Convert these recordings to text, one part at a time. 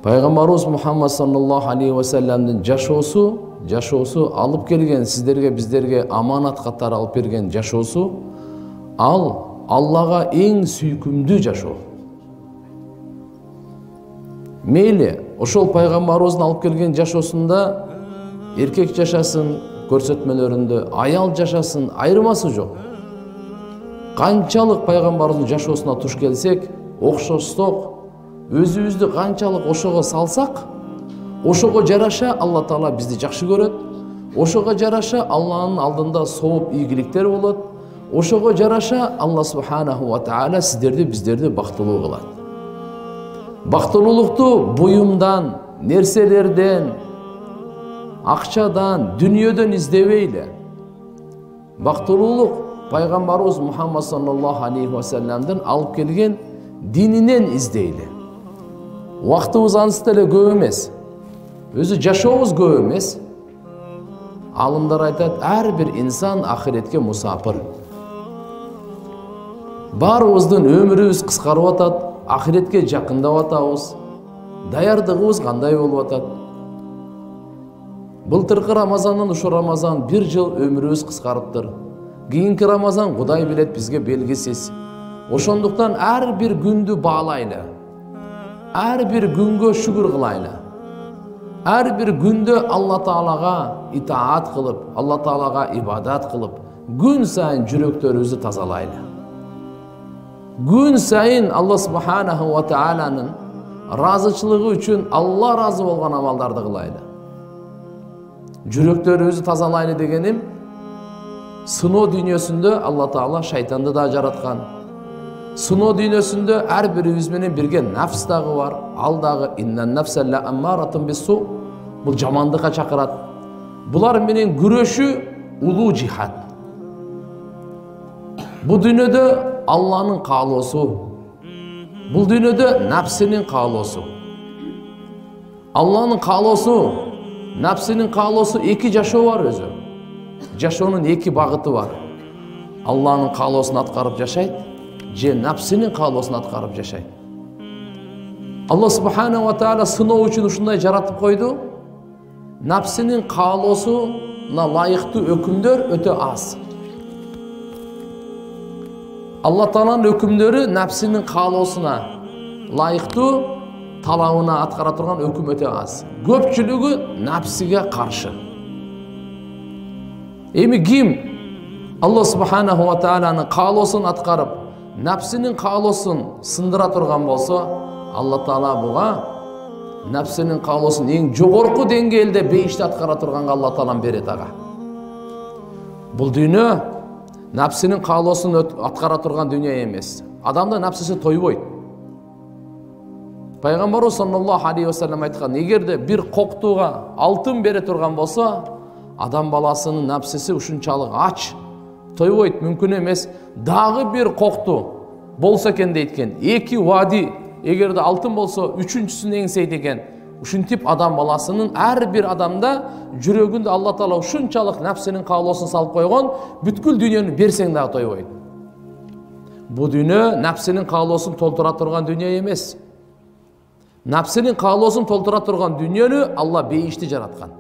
Пайгамбарыбыз Мухаммад саллаллаху алейхи ва салламдын жашоосу алып келген сиздерге биздерге аманат катары алып берген жашоосу ал Аллага эң сүйкүмдүү жашоо. Мейли ошол пайгамбарыбыздын алып келген жашоосунда эркек жашасын көрсөтмөлөрүндө, аял жашасын айырмасы жок. Канчалык пайгамбарыбыздын жашоосуна туш келсек, окшоштук, өзүбүздү канчалык ошого салсак, ошого жараша Алла Таала бизди жакшы көрөт, ошого жараша Алланын алдында сооп ийгиликтер болот, ошого жараша Алла субханаху ва таала сиздерди биздерди бактылуу кылат. Бактылуулукту буюмдан, нерселерден, акчадан, дүнүйөдөн издебейли. Бактылуулук пайгамбарыбыз Мухаммад саллаллаху алейхи ва салламдын алып келген дининен издейли. Вактыбыз анысы деле көп эмес. Өзү жашообуз көп эмес. Алымдар айтат, ар бир инсан ахиретке мусапыр. Баарыбыздын өмүрүбүз кыскарып атат, ахиретке жакындап атабыз. Даярдыгыбыз кандай болуп атат? Былтыркы Рамазандан ушу Рамазан бир жыл өмүрүбүз кыскарыптыр. Кийинки Рамазан Кудай билет бизге белгисиз. Ошондуктан ар бир күндү баалайлы. Ар бир күнгө шүгүр кылайлы. Ар бир күндө Алла Таалага итаат кылып, Алла Таалага ибадат кылып, күн сайын жүрөктөрүбүздү тазалайлы. Күн сайын Алла субханаху ва тааланын разычылыгы үчүн Алла разы болгон амалдарды кылайлы. Жүрөктөрүбүздү тазалайлы дегеним, сыноо дүйнөсүндө Алла Таала шайтанды да жараткан. Сыноо дүйнөсүндө ар бирибиз менен бирге нафс дагы бар. Ал дагы иннан нафсалла аммаратун бису. Бул жамандыкка чакырат. Булар менен күрөшүү улуу жихад. Бул дүйнөдө Алланын каалоосу. Бул дүйнөдө нафсинин каалоосу. Алланын каалоосу, нафсинин каалоосу эки жашоо бар өзү. Жашоонун эки багыты бар. Алланын каалоосун аткарып жашайт, же нафсинин каалоосун аткарып жашайт. Алла субханаху ва таала сыноо үчүн ушундай жаратып койду. Нафсинин каалоосуна лайыктуу өкүмдөр өтө аз. Алла Тааланын өкүмдөрү нафсинин каалоосуна лайыктуу талабына аткара турган өкүм өтө аз. Көпчүлүгү нафсиге каршы. Эми ким Алла субханаху ва тааланын каалоосун аткарып, нафсинин каалоосун сындыра турган болсо, Алла Таала буга нафсинин каалоосун эң жогорку деңгээлде бейишти аткара турганга Алла Таалам берет ага. Бул дүйнө нафсинин каалоосун аткара турган дүйнө эмес. Адамда нафсиси тойбойт. Пайгамбарыбыз саллаллаху алейхи ва саллям айткан, эгерде бир коктууга алтын бере турган болсо, адам баласынын нафсиси ушунчалык ач, тойбойт, мүмкүн эмес. Дагы бир кокту болсо экен дейт. Эки вади эгерде алтын болсо, үчүнчүсүн эңсейт экен. Ушинтип адам баласынын ар бир адамда жүрөгүндө Алла Таала ушунчалык нафсинин каалоосун салып койгон, бүткүл дүйнөнү берсең дагы тойбойт. Бу дүйнө нафсинин каалоосун толтура турган дүйнө эмес. Нафсинин каалоосун толтура турган дүйнөнү Алла бейишти жараткан.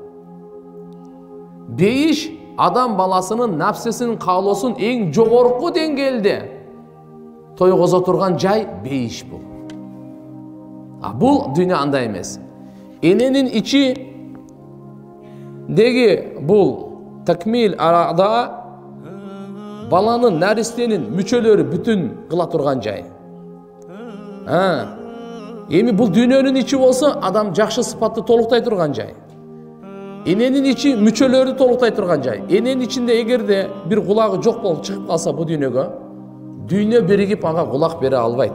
Бейиш адам баласынын нафсисинин каалоосун эң жогорку деңгээлде тойгозо турган жай бейиш бул. Бул дүйнө андай эмес. Эненин ичидеги бул такмил арада баланын, наристенин мүчөлөрү бүтүн кыла турган жай. Эми бул дүйнөнүн ичи болсо, адам жакшы сыпатты толуктай турган жай. Эненин ичи мүчөлөрү толуктай турган жай. Эненин ичинде эгерде бир кулагы жок болуп чыгып калса бу дүйнөгө, дүйнө биригип ага кулак бере албайт.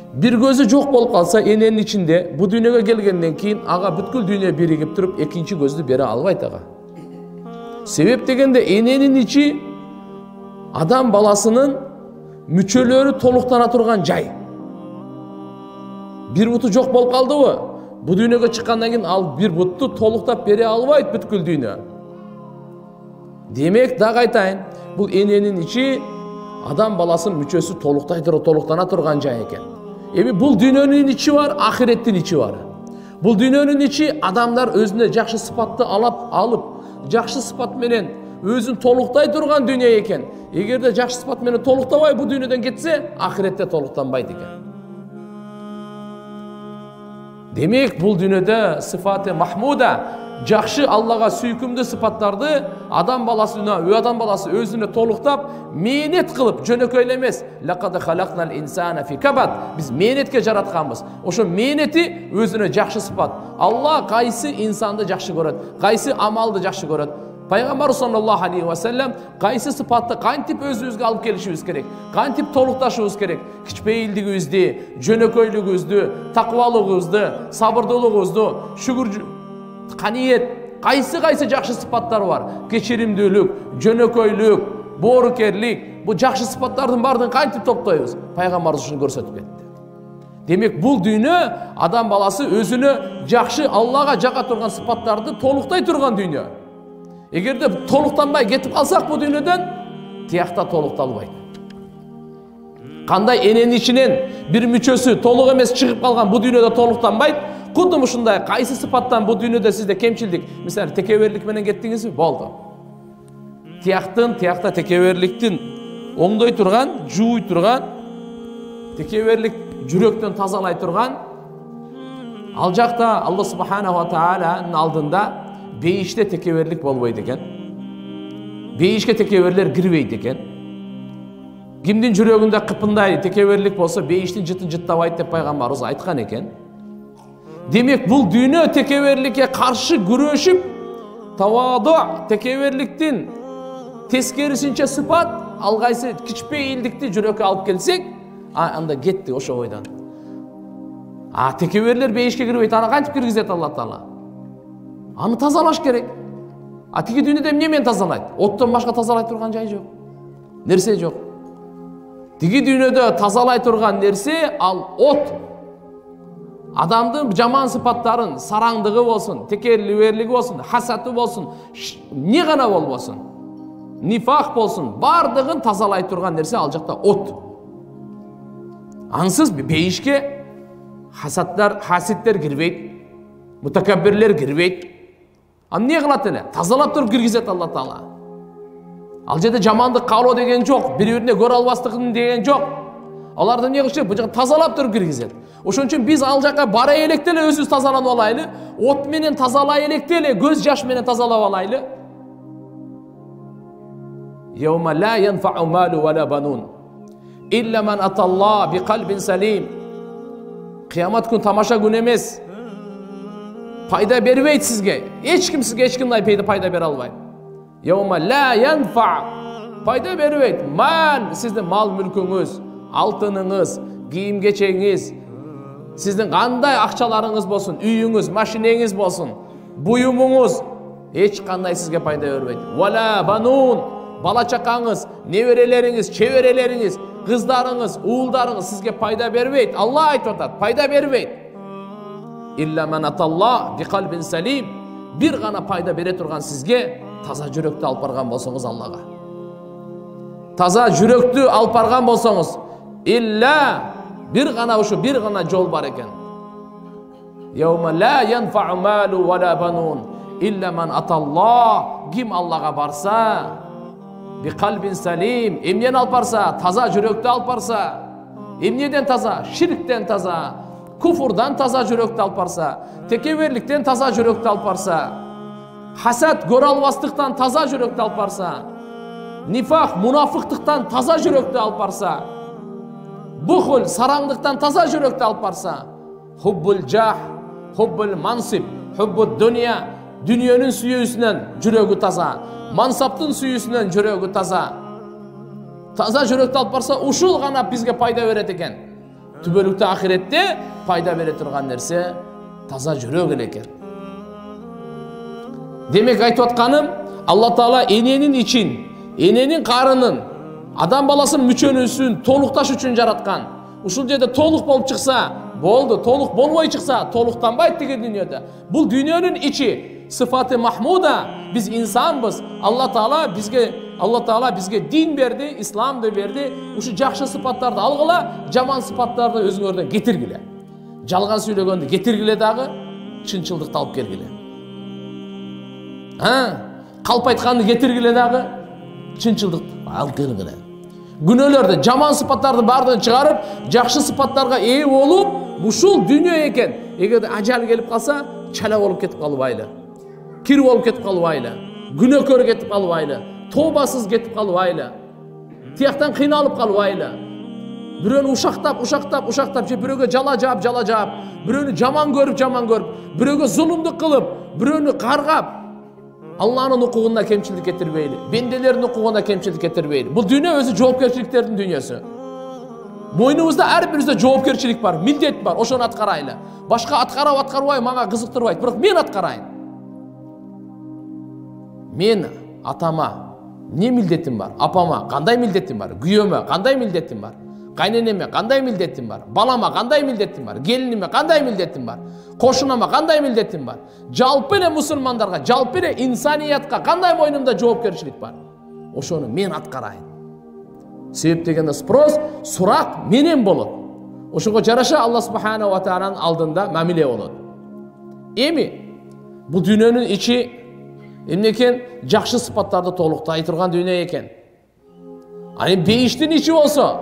Бир көзү жок болуп калса эненин ичинде, бу дүйнөгө келгенден кийин ага бүткүл дүйнө биригип туруп экинчи көздү бере албайт ага. Себеп дегенде эненин ичи адам баласынын мүчөлөрү толуктана турган жай. Бир буту жок болуп калдыбы? Бу дүйнөгө чыккандан кийин ал бир бутту толуктап бере албайт бүткүл дүйнө. Демек дагы айтайын, бул эненин ичи адам баласынын мүчөсү толуктана турган жай экен. Эми бул дүйнөнүн ичи бар, ахиреттин ичи бар. Бул дүйнөнүн ичи адамдар өзүнө жакшы сыпатты алып, жакшы сыпат менен өзүн толуктай турган дүйнө экен. Эгерде жакшы сыпат менен толуктабай бул дүйнөдөн кетсе, ахиретте толуктанбайт экен. Демек, бул дүйнөдө сыфаты махмуда, жакшы Аллага сүйкүмдүү сыпаттарды адам баласы өзүнө толуктап, мээнет кылып, жөнөкөй эмес. Лакад халакнал инсана фи кабад. Биз мээнетке жаратканбыз. Ошо мээнети өзүнө жакшы сыпат. Алла кайсы инсанды жакшы көрөт, кайсы амалды жакшы көрөт. Пайгамбар саллаллаху алейхи ва саллям кайсы сыпатты кантип өзүбүзгө алып келишибиз керек, кантип толукташыбыз керек, кичпейилдигибизди, жөнөкөйлүгүбүздү, такыбалыгыбызды, сабырдуулугубузду, шүгүр каниет, кайсы жакшы сыпаттар бар. Кечиримдүүлүк, жөнөкөйлүк, боорукерлик, бул жакшы сыпаттардын баардыгын кантип топтойбуз? Пайгамбарыбыз ушуну көрсөтүп кетти. Демек, бул дүйнө адам баласы өзүнө жакшы Аллага жака турган сыпаттарды толуктай турган дүйнө. Эгерде толуктанбай кетип калсак бул дүйнөдөн, тиякта толукталбайт. Кандай эненин ичинен бир мүчөсү толук эмес чыгып калган бул дүйнөдө толуктанбайт, кудум ушундай кайсы сыпаттан бул дүйнөдө сизде кемчилдик, мисалы текеберлик менен кеттиңизби, болду. Тиякта текеберликтин оңдой турган, жууй турган, текеберлик жүрөктөн тазалай турган, ал жакта Алла субханаху ва тааlanын алдында бейиште текеберлик болбойт экен. Бейишке текеберлер кирбейт экен. Кимдин жүрөгүндө кыпындай текеберлик болсо, бейиштин жытын жыттабайт деп пайгамбарыбыз айткан экен. Демек, бул дүйнө текеберликке каршы күрөшүп, таваду текеберликтин тескерисинче сыпат, алгайсы кичпейилдикти жүрөккө алып келсек, анда кетти ошо ойдан. Текеберлер бейишке кирбейт, аны кантип киргизет Алла Таала? Аны тазалаш керек. Тиги дүйнөдө эмне менен тазалайт? Оттон башка тазалай турган жай жок. Нерсе жок. Тиги дүйнөдө тазалай турган нерсе ал от. Адамдын жаман сыпаттарын, сараңдыгы болсун, текеберлиги болсун, хасаты болсун, не гана болбосун, нифак болсун, бардыгын тазалай турган нерсе ал жакта от. Ансыз бейишке хаситтер кирбейт, мутакаббирлер кирбейт. Не кылат эле? Тазалап туруп киргизет Алла Таала. Ал жерде жамандык каалоо деген жок, бири-бирине көрө албастыгын деген жок. Аларды эмне кылыш керек? Бул жака тазалап туруп киргизет. Ошон үчүн биз ал жака бара электе эле өзүбүз тазаланып алайлы, от менен тазалай электе эле көз жаш менен тазалап алайлы. Yawma la yanfa'u malu wala banun illa man atallah biqalbin salim. Кыямат күн тамаша күн эмес. Пайда бербейт сизге. Эч ким сизге эч кандай пайда бере албайт. Yawma la yanfa. Пайда бербейт. Мал, сиздин мал мүлкүңүз, алтыныңыз, кийим кечеңиз, сиздин кандай акчаларыңыз болсун, үйүңүз, машинеңиз болсун, буюмуңуз эч кандай сизге пайда бербейт. Wala banun. Бала чакаңыз, неберелериңиз, чеберелериңиз, кыздарыңыз, уулдарыңыз сизге пайда бербейт. Алла айтып атат, пайда бербейт. Илля ман аталла биқалбин салим. Бир гана пайда бере турган сизге таза жүрөктү алып барган болсоңуз Аллага. Таза жүрөктү алып барган болсоңуз, илля бир гана жол бар экен. Yawma la yanfa'u malu wala banun illa man аталла. Ким Аллага барса, биқалбин салим, эмнени алып барса, таза жүрөктү алып барса, эмнеден таза? Ширктен таза, куфурдан таза жүрөктү алып барса, текеберликтен таза жүрөктү алып барса, хасад көрө албастыктан таза жүрөктү алып барса, нифак, мунафыктыктан таза жүрөктү алып барса, бухул, сараңдыктан таза жүрөктү алып барса, хуббул жах, хуббул мансиб, хуббул дуния, дүниенин сүйүүсүнөн жүрөгү таза, мансаптын сүйүүсүнөн жүрөгү таза. Таза жүрөктү алып барса, ушул гана бизге пайда берет экен. Түбөлүктө ахиретте пайда бере турган нерсе таза жүрөк эле экен. Демек айтып атканым, Алла Таала эненин ичин, эненин карынын, адам баласынын мүчөнүсүн толукташ үчүн жараткан. Ушул жерде толук болуп чыкса, болду, толук болбой чыкса, толуктанбайт деген дүйнөдө. Бул дүйнөнүн ичи сыфаты махмуда, биз инсанбыз. Алла Таала бизге Allah Taala bizge din berdi, İslamды berdi. Uşu жакшы sıfattарды algıla, жаман sıfattарды özüңөрдөн кетиргиле. Жалган сүйлөгөндү кетиргиле дагы, чынчылдыкты алып келгиле. Калп айтканды кетиргиле дагы, чынчылдыкты алып келгиле. Күнөөлөрдү, жаман sıfattарды бардыгын чыгарып, жакшы sıfattарга ээ болуп, ушул дүйнө экен. Эгерде ажал келип калса, чала болуп кетип калбайлы. Кир болуп кетип калбайлы. Күнөөкөр кетип калбайлы. Тобасыз кетип калбайлы. Тияктан кыйналып калбайлы. Бирөөнү ушактап, же бирөөгө жала жаап, бирөөнү жаман көрүп, бирөөгө зулумдук кылып, бирөөнү каргап, Алланын укугуна кемчилик кетирбейли, бенделердин укугуна кемчилик кетирбейли. Бул дүйнө өзү жоопкерчиликтердин дүйнөсү. Мойнубузда ар бирибизде жоопкерчилик бар, милдет бар, ошону аткарайлы. Башка аткарбай, мага кызыктырбайт, бирок мен аткарайын. Мен атама не милдетим бар? Апама кандай милдетим бар? Күйөөмө кандай милдетим бар? Кайненеме кандай милдетим бар? Балама кандай милдетим бар? Келиниме кандай милдетим бар? Кошунама кандай милдетим бар? Жалпы эле мусулмандарга, жалпы эле инсаниятка кандай мойнумда жоопкерчилик бар? Ошону мен аткарайын. Себеп дегенде сурак менен болот. Ошого жараша Алла субханаху ва тааlanın алдында мамиле болот. Эми бул дүйнөнүн ичи эмне экен? Жакшы сыпаттарды толуктай турган дүйнө экен. Аны бейиштин ичи болсо,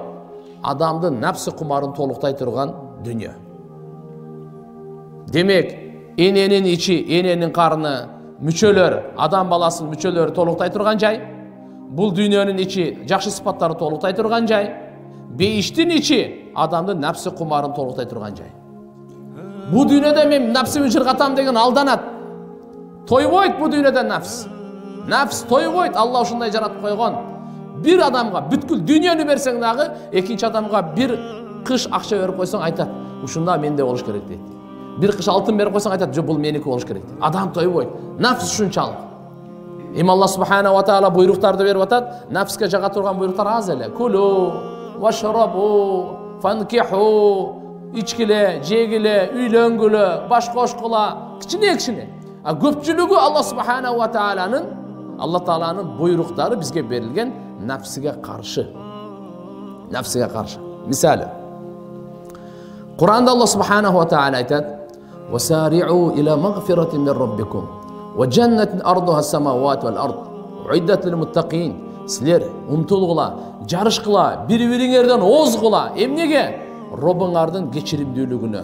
адамдын напсы кумарын толуктай турган дүйнө. Демек, эненин ичи, эненин карны, мүчөлөр, адам баласынын мүчөлөрү толуктай турган жай. Бул дүйнөнүн ичи жакшы сыпаттары толуктай турган жай. Бейиштин ичи адамдын напсы кумарын толуктай турган жай. Бул дүйнөдө мен напсымды жыргатам деген алданат. Тойбойт бул дүйнөдө нафс. Нафс тойбойт, Алла ушундай жаратып койгон. Bir адамга бүткүл дүйнөнү берсең дагы, экинчи адамга bir кыш акча берип койсоң айтат, ушунда менде болуш керек дейт. Bir кыш алтын берип койсоң айтат, жок бул меники болуш керек дейт. Адам тойбойт. Нафс ушунчалык. Эми Алла субханаху ва таала буйруктарды берип атат, нафске жага турган буйруктар аз эле. Кулу вашрабу фанкиху, ичкиле, жегиле, үйлөнгүлө, баш кошкула, кичине. А көпчүлүгү Алла субханаху ва тааланын буйруктары бизге берилген nafsiga qarshi. Misali, Qur'onda Alloh subhanahu va taala aytadi: "Wasari'u ila maghfiratin min robbikum wa jannatin arduha as-samawati wal ard, uiddat lil muttaqin." Sizlar umtulgula, jarышкыла, бири-бириңерден озгула. Эмнеге? Робуңардын кечиримдүүлүгүнө.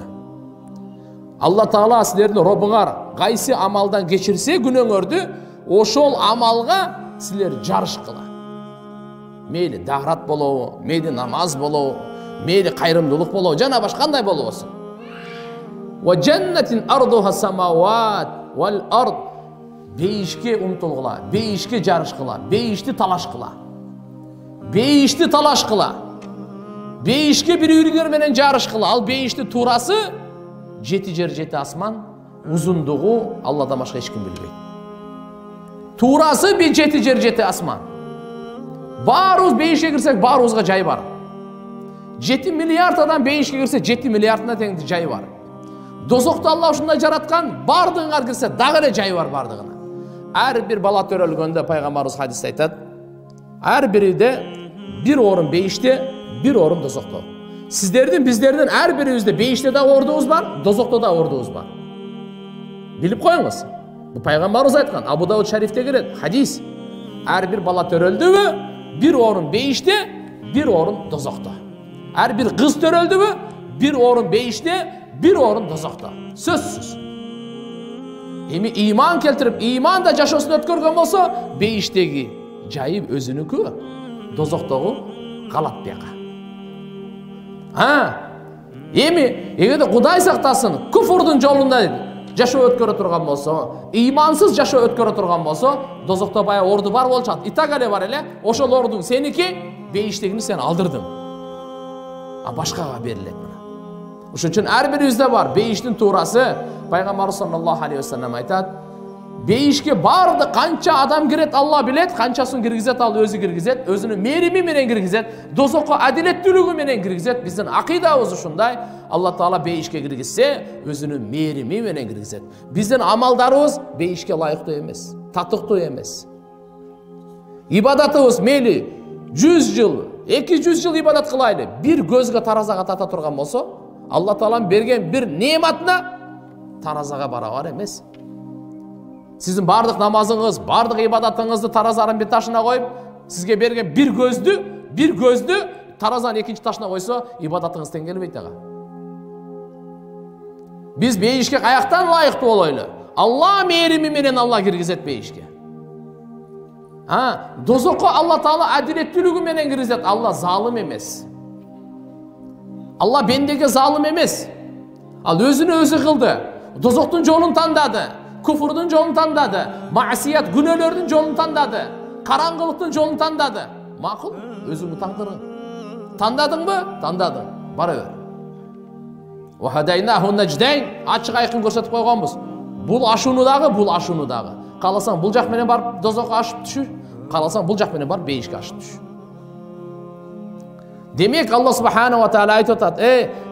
Алла Таала силердин Робуңар кайсы амалдан кечирсе күнөөңөрдү, ошол амалга силер жарышкыла. Мейли даграт болобу, мейли намаз болобу, мейли кайрымдуулук болобу, жана башка кандай болобусун. Ва жаннатин ардуха самават вал ард. Бейишке умтулгула, бейишке жарышкыла, бейишти талашкыла. Бейишке бири-бириңер менен жарышкыла. Ал бейишти туурасы 7 жер 7 асман, узундугу Алладан башка эч ким билбейт. Туурасы 7 жер 7 асман. Баарыбыз бейишке кирсек, баарыбызга жай бар. 7 миллиард адам бейишке кирсе, 7 миллиардына тең жай бар. Дозокто Алла ушундай жараткан, бардыгыңар кирсе, дагы эле жай бар бардыгына. Ар бир бала төрөлгөндө пайгамбарыбыз хадисте айтат: ар бириде bir орун бейиште, bir орун дозокто. Биздердин ар бирибизде бейиште да ордубуз бар, дозокто да ордубуз бар. Билип коюңуз. Бу пайгамбарыбыз айткан, Абу Дауд шарифте келет хадис. Ар бир бала төрөлдүбү, bir орун бейиште, bir орун дозокто. Ар бир кыз төрөлдүбү, bir орун бейиште, bir орун дозокто. Сөзсүз. Эми иман келтирип, иманда жашоосун өткөргөн болсо, бейиштеги жайып өзүнүкү, дозоктогу калат бияка. Эми эгерде Кудай сактасын, күфүрдүн жолунда жашоо өткөрө турган болсо, имансыз жашоо өткөрө турган болсо, дозокто бая орду бар болчат. Итак эле бар эле, ошол ордуң сеники, бейиштегини сен алдырдың. А башкага берилет. Ошон үчүн ар бирибизде бар бейиштин туурасы. Пайгамбарыбыз саллаллаху алейхи ва саллям айтат: бейишке барды канча адам кирет Алла билет, канчасын киргизет ал өзү киргизет, өзүнүн мерими менен киргизет, дозокко адилеттүүлүгү менен киргизет. Биздин акыйдабыз ушундай. Алла Таала бейишке киргизсе, өзүнүн мерими менен киргизет. Биздин амалдарыбыз бейишке ылайыктуу эмес, татыктуу эмес. ибадатыбыз мейли 100 жыл, 200 жыл ибадат кылайлы, бир көзгө таразага тата турган болсо, Алла Тааланын берген бир неmatына таразага барабар эмес. Сиздин бардык намазыңыз, бардык ибадатыңызды таразанын бир ташына коюп, сизге берген бир көздү таразанын экинчи ташына койсо, ибадатыңыз тең келбейт ага. Биз бейишке каяктан ылайыктуу болойлу? Алла мээрими менен Алла киргизет бейишке. Дозокко Алла Таала адилеттүүлүгү менен киргизет. Алла залым эмес. Алла бендеге залым эмес. Ал өзүнө өзү кылды. Дозоктун жолун тандады. Куфурдун жолун тандады. Маасият күнөөлөрдүн жолун тандады. Караңгылыктын жолун тандады. Макул, өзүңдүн тагдырың. Тандадыңбы? Тандадың. Бара бер. Вахадайнаху надждайн, ачык айкын көрсөтүп койгонбуз. Бул ашууну дагы. Кааласаң бул жак менен барып дозокко ашып түшүр. Кааласаң бул жак менен барып бейишке ашып түшүр. Демек Алла субхана ва таала айтып атат: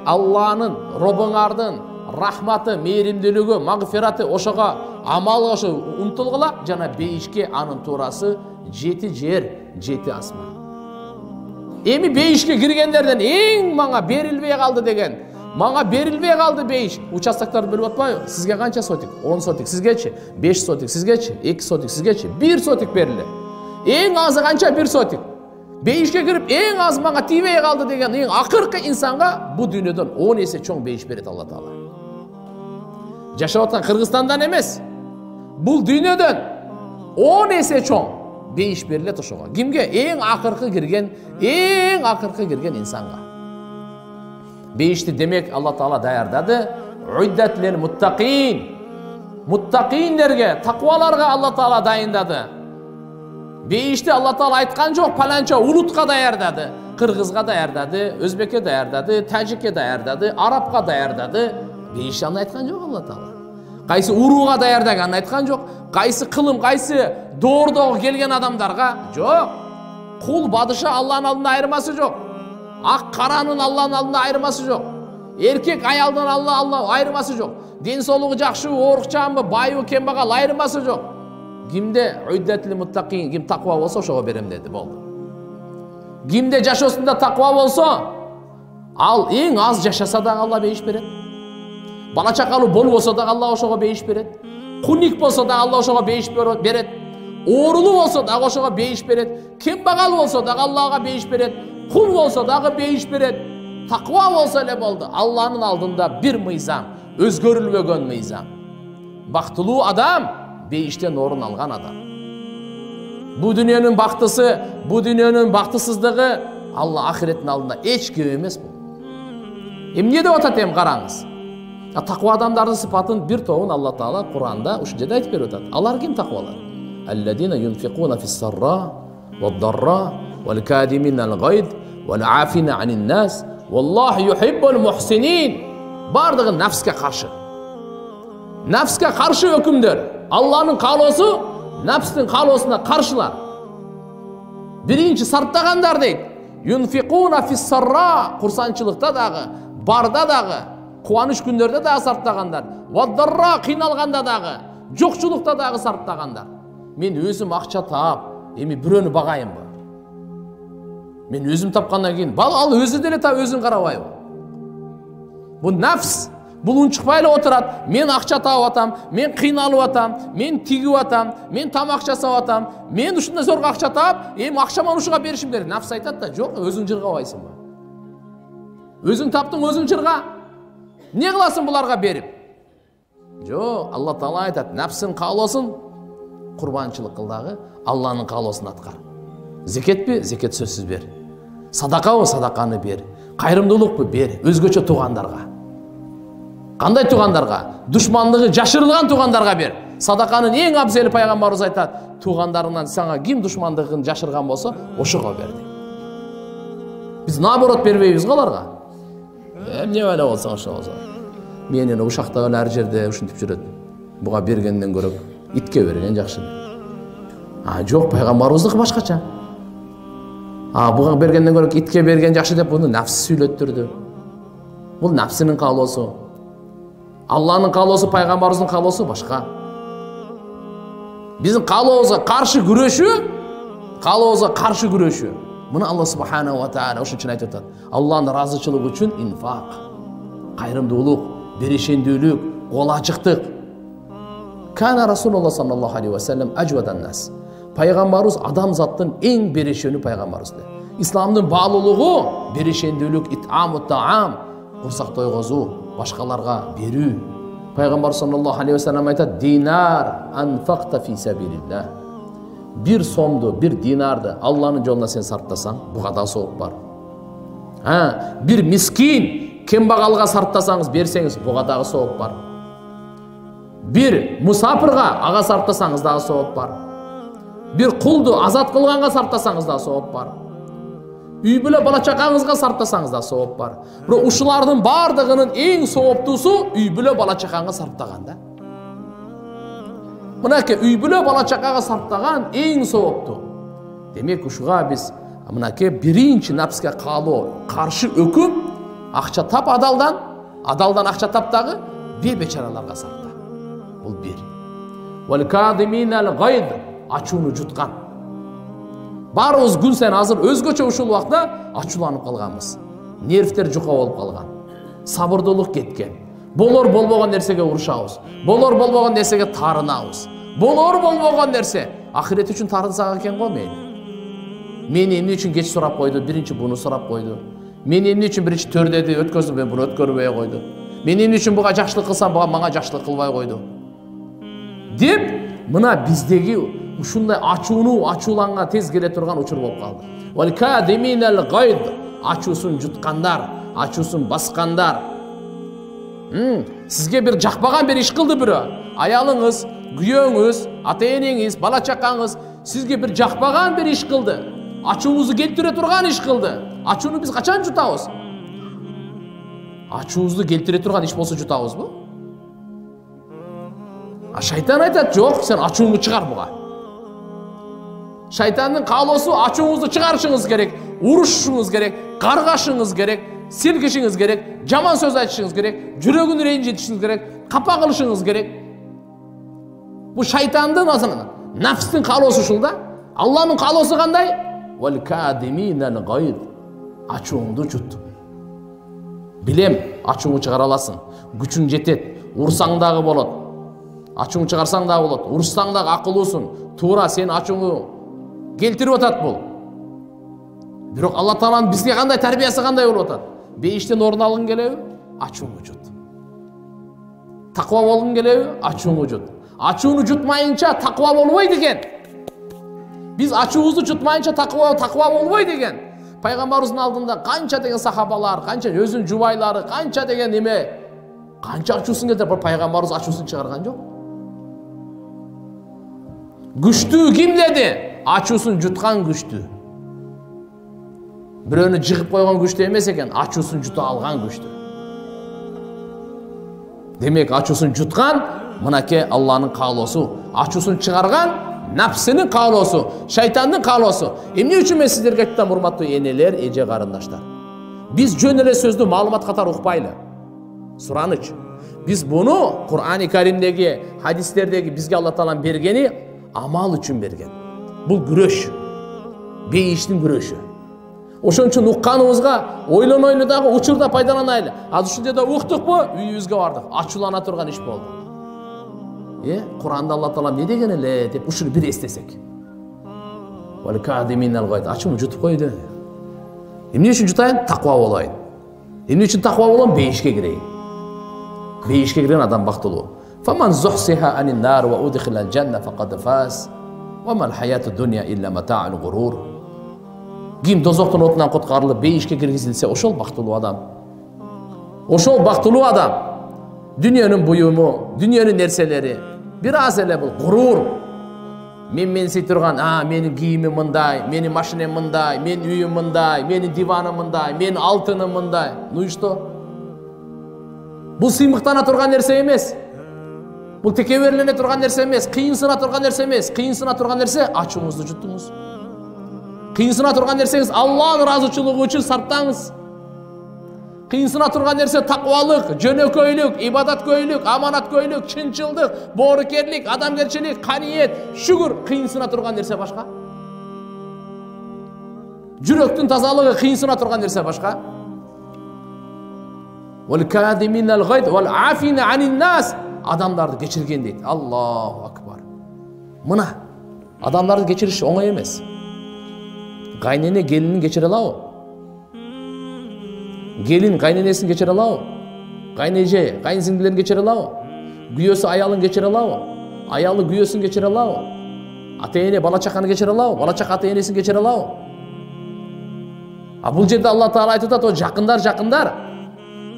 Алланын, Робуңардын рахматы, мээримдүүлүгү, магфираты ошого амал ошо умтулгула, жана бейишке анын туурасы 7 жер, 7 асман. Эми бейишке киргендерден эң мага берилбей калды деген, мага берилбей калды бейиш. Участоктарды билип атпайбы? Сизге канча сотик? 10 сотик сизгечи, 5 сотик сизгечи, 2 сотик сизгечи, 1 сотик берилди. Эң азы канча 1 сотик? Бейишке кирип эң аз мага тийбей калды деген эң акыркы инсанга бу дүйнөдөн 10 эсе чоң бейиш берет Алла Таала. Жашап аткан Кыргызстандан эмес, бул дүйнөдөн 10 эсе чоң бейиш берилет ошого. Кимге? Эң акыркы кирген инсанга. Бейишти демек Алла Таала даярдады. Уиддат лил муттакин. Муттакиндерге, такваларга Алла Таала дайындады. Бейишти Алла Таала айткан жок, паланча улутка даярдады. Кыргызга даярдады, өзбекке даярдады, тажикке даярдады, арабка даярдады. Бейишти аны айткан жок Алла Таала. Кайсы урууга даярдаганын айткан жок, кайсы кылым, кайсы доордогу келген адамдарга жок. Кул бадыша Алланын алдында айырмасы жок. Ак каранын Алланын алдында айырмасы жок. Эркек аялдын Алла айырмасы жок. Ден соолугу жакшыбы, оорукчанбы, байбы, кембагал айырмасы жок. Кимде уиддатил муттакин, ким таква болсо ошого берем деди, болду. Кимде жашоосунда таква болсо, ал эң аз жашаса да Алла бейиш берет. Бала чакалуу болбосо да Алла ошого бейиш берет. Куник болсо да Алла ошого бейиш берет. Оорулуу болсо да ошого бейиш берет. Кембагал болсо да Аллага бейиш берет. Кул болсо дагы бейиш берет. Таква болсо эле болду. Алланын алдында бир мыйзам, өзгөрүлбөгөн мыйзам. Бактылуу адам бейиштен орун алган адам. Бу дүйнөнүн бактысы, бу дүйнөнүн бактысыздыгы Алла ахиреттин алдында эч кем эмес бул. Эмне деп атат эми караңыз. Таква адамдардын сыпатын бир тобун Алла Таала Куранда ушул жерде айтып берип атат. Алар ким таквалар? Алладина юнфикуна фис-сарра вад-дарра вал-кадимина ал-гайд вал-афина анин-нас валлаху юхиббул мухсинин. Бардыгы нафске каршы. Нафске каршы өкүмдөр. Алланын каалоосу нафстын каалоосуна каршылар. Биринчи сарптагандар дейт. Юнфикуна фис-сарра, курсанчылыкта дагы, барда дагы, кубаныч күндөрдө дагы сарптагандар. Вад-дарра, кыйналганда дагы, жокчулукта дагы сарптагандар. Мен өзүм акча таап, эми бирөөнү багайынбы? Мен өзүм тапкандан кийин, ал өзү деле таап өзүн карабайбы? Бул нафс. Бул унчукпай эле отурат. Мен акча таап атам, мен кыйналып атам, мен тигип атам, мен тамак жасап атам, мен ушундай зорго акча таап, эми акчаман ушуга беришим керек. Нафс айтат да, жок, өзүң жыргабайсыңбы? Өзүң таптың, өзүң жырга. Не кыласың буларга берип? Жок, Алла Таала айтат, нафсың каалоосун курбанчылык кыл дагы, Алланын каалоосун аткар. Зекетпи? Зекет сөзсүз бер. Садакабы? Садаканы бер. Кайрымдуулукпу? Бер. Өзгөчө туугандарга. Кандай туугандарга? Душмандыгы жашырылган туугандарга бер. Садаканын эң абзели пайгамбарыбыз айтат, туугандарыңдан сага ким душмандыгын жашырган болсо, ошого бер. Биз наоборот бербейбиз го аларга. Эмне эле болсо ошо болсо. Менен ушакта эле ар жерде ушинтип жүрөт. Буга бергенден көрө итке берген жакшы. Жок, пайгамбарыбыздыкы башкача. Буга бергенден көрө итке берген жакшы деп буну нафс сүйлөттүрдү. Бул нафсинин каалоосу. Алланын каалоосу, пайгамбарыбыздын каалоосу башка. Биздин каалообузга каршы күрөшүү каалообузга каршы күрөшүү. Мына Алла субханаху ва тааля ошон үчүн айтып атат. Алланын ыраазычылыгы үчүн инфак, кайрымдуулук, берешендүүлүк, кол ачыктык. Кана Расулуллах саллаллаху алейхи ва саллям ажвадан нас. Пайгамбарыбыз адамзаттын эң берешени пайгамбарыбыз. Исламдын баалуулугу берешендүүлүк, ит'аму таам, курсак тойгозуу, башкаларга берүү. Пайгамбар саллаллаху алейхи ва саллям айтат: "Динар анфакта фи сабилилlah." Bir сомду, bir dinarды Алланын жолуна сен сарптасаң, буга да сооп бар. Bir мискин, кембагалга сарптасаңыз, берсеңиз, буга дагы сооп бар. Bir мусафирга ага сарптасаңыз дагы сооп бар. Bir кулду азат кылганга сарптасаңыз дагы сооп бар. Үй бүлө бала чакаңызга сарптасаңыз да сооп бар. Бирок ушулардын бардыгынын эң сооптуусу үй бүлө бала чакаңга сарптаганда. Мынакей үй бүлө бала чакага сарптаган эң сооптуу. Демек ушуга биз мынакей биринчи напске каалоо каршы өкүм акча тап адалдан акча тап дагы бечараларга сарпта. Бул бир. Вал кадиминал гайд, ачууну жуткан. Баарыбыз күн сайын азыр өзгөчө ушул убакта ачууланып калганбыз. Нервтер жука болуп калган. Сабырдуулук кеткен. Болор болбогон нерсеге урушабыз. Болор болбогон нерсеге тарынабыз. Болор болбогон нерсе ахирет үчүн тарынсак экен го мени. Мени эмне үчүн кеч сурап койду, биринчи буну сурап койду. Мени эмне үчүн биринчи төрдеди, өткөздү, мен буну өткөрбөй койду. Мен эмне үчүн буга жакшылык кылсам, буга мага жакшылык кылбай койду. Деп, мына биздеги ушундай ачууланга тез келе турган учур болуп калды. Вал кадиминал гайд, ачуусун жуткандар, ачуусун баскандар. Сизге бир жакпаган бир иш кылды бирөө. Аялыңыз, күйөөңүз, ата-энеңиз, бала чакаңыз сизге бир жакпаган бир иш кылды. Ачууңузду келтире турган иш кылды. Ачууну биз качан жутабыз? Ачуубузду келтире турган иш болсо жутабызбы? Шайтан айтат: "Жок, сен ачууңду чыгар буга." Шайтандын каалоосу ачууңузду чыгарышыңыз керек, урушушуңуз керек, каргашыңыз керек, силкишиңиз керек, жаман сөз айтышыңыз керек, жүрөгүн ренжитишиңиз керек, капа кылышыңыз керек. Бу шайтандын азына, нафстын каалоосу ушул да. Алланын каалоосу кандай? Вал кадиминал гайд. Ачууңду жут. Билем, ачууңду чыгара аласың. Күчүң жетет. Урсаң дагы болот. Ачууңду чыгарсаң дагы болот. Урушсаң дагы акылуусун. Туура сен ачууңду келтирип атат бул. Бирок Алла Тааланын бизге кандай тарбиясы кандай болуп атат? Бейиштен орун алгың келеби? Ачууңду жут. Таква болгуң келеби? Ачууңду жут. Ачууну жутмайынча таква болбойт экен. Биз ачуубузду жутмайынча таква болбойт экен. Пайгамбарыбыздын алдында канча деген сахабалар, канча өзүнүн жубайлары, канча деген неме, канча ачуусун келтирип, пайгамбарыбыз ачуусун чыгарган жок. Күчтүү ким деди? Ачуусун жуткан күчтүү. Бирөөнү жыгып койгон күчтүү эмес экен, ачуусун жута алган күчтүү. Демек ачуусун жуткан мынакей Алланын каалоосу, ачуусун чыгарган нафсинин каалоосу, шайтандын каалоосу. Эмне үчүн мен сиздерге айтам, урматтуу энелер, эже карындаштар? Биз жөн эле сөздү маалымат катары укпайлы. Сураныч. Биз буну Кур'ани Каримдеги, хадистердеги бизге Алла Таалам бергени амал үчүн берген. Бул күрөш. Бейиштин күрөшү. Ошон үчүн укканыбызга ойлонойлу дагы учурда пайдаланайлы. Азыр ушул жерде уктукпу, үйүбүзгө бардык. Ачуулана турган иш болду. Кур'анда Алла Таалам не деген эле деп ушуну бир эстесек. Вал кадиминал гайд, ачууну жутуп койду. Эмне үчүн жутайын? Таква болайын. Эмне үчүн таква болом? Бейишке кирейин. Бейишке кирген адам бактылуу. Фаман зухсиха анин нар ва удхилал жанна факад фаз. Ва мал хаятуд дуnya илля мата'ул гурур. Ким дозоктун отунан куткарылып бейишке киргизилсе, ошол бактылуу адам. Ошол бактылуу адам. Дүйнөнүн буюму, дүйнөнүн нерселери бир аз эле бул гурур. Мен сый турган, менин кийимим мындай, менин машинем мындай, менин үйүм мындай, менин диваным мындай, менин алтыным мындай. Ну и что? Бул сыймыктана турган нерсе эмес. Бул текеберлене турган нерсе эмес, кыйынсына турган нерсе эмес. Кыйынсына турган нерсе ачууңузду жуттуңуз. Кыйынсына турган нерсеңиз Алланын ыраазычылыгы үчүн сарптаңыз. Кыйынсына турган нерсе таквалык, жөнөкөйлүк, ибадаткөйлүк, аманаткөйлүк, чынчылдык, боорукерлик, адамгерчилик, каниет, шүгүр. Кыйынсына турган нерсе башка. Жүрөктүн тазалыгы кыйынсына турган нерсе башка. Адамдарды кечирген дейт. Аллаху акбар. Мына адамдарды кечириш оңой эмес. Кайнене келинин кечире алабы? Келин кайненесин кечире алабы? Кайнеже кайнсиңдилерин кечире алабы? Күйөөсү аялын кечире алабы? Аялы күйөөсүн кечире алабы? Ата-эне бала чаканы кечире алабы? Бала чака ата-энесин кечире алабы? Бул жерде Алла Таала айтып атат, о жакындар,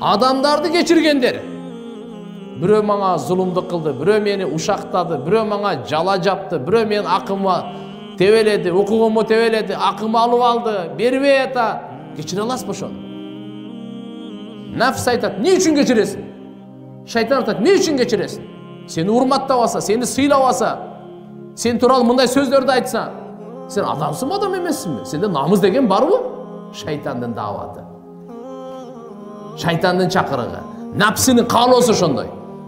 адамдарды кечиргендер. Бирөө мага зулумдук кылды, бирөө мени ушактады, бирөө мага жала жапты, бирөө менин акыма тебеледи, укугумду тебеледи, акымды алып алды, бербей ата. Кечире аласызбы ошону? Нафс айтат, эмне үчүн кечиресиң? Шайтан айтат, эмне үчүн кечиресиң? Сени урматтабаса, сени сыйлабаса, сен тууралуу мындай сөздөрдү айтса, сен адамсыңбы, адам эмессиңби? Сенде намыз деген барбы? Шайтандын даваты. Шайтандын чакырыгы. Напсынын каалоосу ошондой.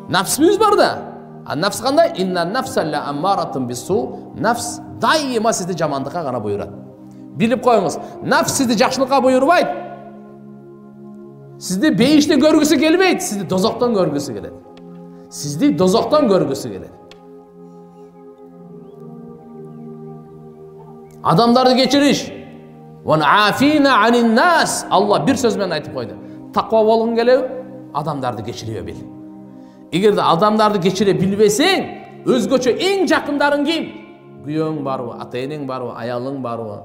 Напсыбыз бар да. А нафс кандай? Инна нафсалла аммаратун бису. Нафс дайыма сизди жамандыкка гана буйрат. Билип коюңуз. Нафс сизди жакшылыкка буйрубайт. Сизди бейиштен көргүсү келбейт, сизди дозоктон көргүсү келет. Сизди дозоктон көргүсү келет. Адамдарды кечириш. Алла бир сөз менен айтып койду. Таква болгуң келеби? Адамдарды кечире бил. Эгерде адамдарды кечире билбесең, өзгөчө эң жакындарың ким? Күйөөң барбы, ата-энең барбы, аялың барбы,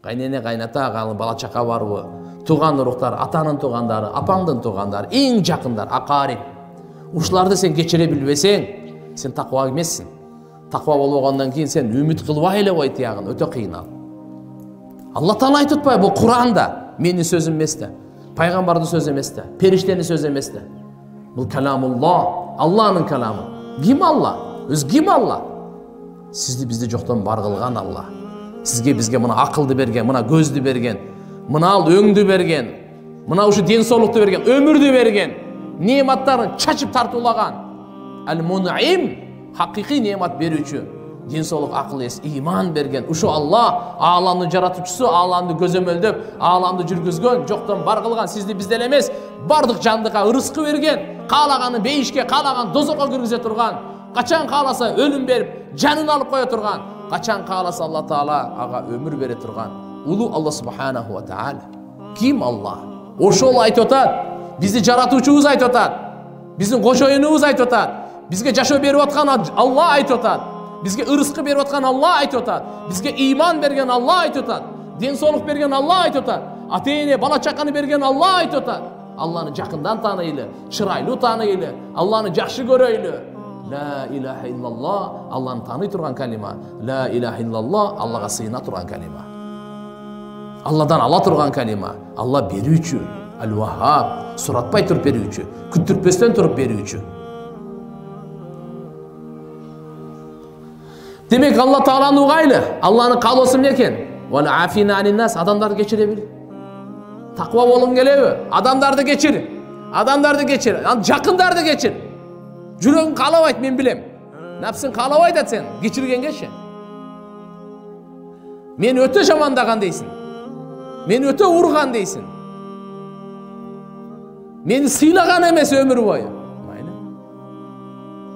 кайнене, кайната, бала чака барбы, тууган уруктар, атанын туугандары, апаңдын туугандары, эң жакындар, акарин. Ушуларды сен кечире билбесең, сен таква эмессиң. Таква болбогондон кийин сен үмүт кылбай эле кой тиягын, өтө кыйын ал. Алла Таала айтып атпайбы, бул Кур'анда менин сөзүм эмес да, пайгамбардын сөзү эмес да, периштенин сөзү эмес да. Бул каламулла, Алланын каламы. Ким Алла? Өз ким Алла? Сизди бизди жоктон бар кылган Алла. Сизге бизге мына акылды берген, мына көздү берген, мына ал өңдү берген, мына ушу ден соолукту берген, өмүрдү берген, неаматтарын чачып тартуулаган. Ал-Мун'им, хакыйкый неамат берүүчү. Ден соолук, акыл эс, иман берген. Ушу Алла ааламдын жаратуучусу, ааламды көзөмөлдөп, ааламды жүргүзгөн, жоктон бар кылган. Сизди бизде эмес, бардык жандыкка ырыскы берген, каалаганы бейишке, каалаган дозокко киргизе турган, качан кааласа өлүм берип, жанын алып кое турган, качан кааласа Алла Таала ага өмүр бере турган. Улуу Алла субханаху ва таала. Ким Алла? Ошол айтып атат. Бизди жаратуучубуз айтып атат. Биздин кошоюнубуз айтып атат. Бизге жашоо берип аткан Алла айтып атат. Бизге ырыскы берип аткан Алла айтып атат. Бизге иман берген Алла айтып атат. Ден соолук берген Алла айтып атат. Ата-эне, бала чаканы берген Алла айтып атат. Алланы жакындан тааныйлы, чырайлуу тааныйлы, Алланы жакшы көрөйлү. Ла илаха иллаллах, Алланы тааный турган калима. Ла илаха иллаллах, Аллага сыйына турган калима. Алладан ала турган калима. Алла берүүчү, Ал-Ваххаб, суратпай туруп берүүчү, күттүрпөстөн туруп берүүчү. Демек Алла Тааланы угайлы. Алланын каалоосу эмне экен? Вал афина аниннас, адамдарды кечире бил. Таква болгуң келеби? Адамдарды кечир. Адамдарды кечир. Жакындарды кечир. Жүрөгүң каалабайт, мен билем. Напсың каалабайт да сен кечиргенгечи. Мен өтө жамандаган дейсиң. Мен өтө урган дейсиң. Мени сыйлаган эмес өмүр бою. Майли.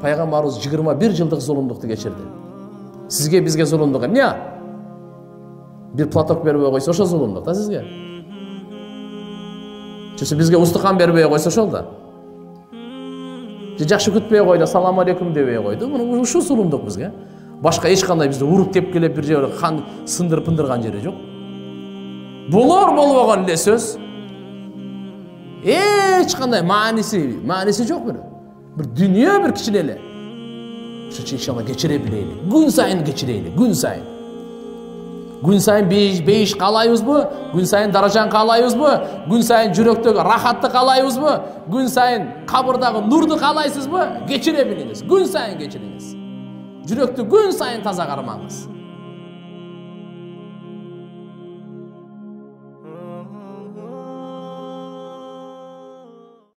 Пайгамбарыбыз 21 жылдык зулумдукту кечирди. Сизге бизге зулумдук эмне? Бир платок бербей койсо ошо зулумдук да сизге. Чөсө бизге устукан бербей койсо ошол да. Жакшы күтпей койду, салам алейкум дебей койду. Муну ушу зулумдук бизге. Башка эч кандай бизди уруп тепкилеп бир жерге кан сындырып пындырган жери жок. Болор болбогон эле сөз. Эч кандай мааниси жок бир. Бир дүнүйө бир кичине эле. Ошо иншалла кечире билейли. Күн сайын кечирейли, күн сайын. Күн сайын бейиш каалайбызбы? Күн сайын даражан каалайбызбы? Күн сайын жүрөктөгү рахатты каалайбызбы? Күн сайын кабырдагы нурду каалайсызбы? Кечире билиңиз. Күн сайын кечириңиз. Жүрөктү күн сайын таза кармаңыз.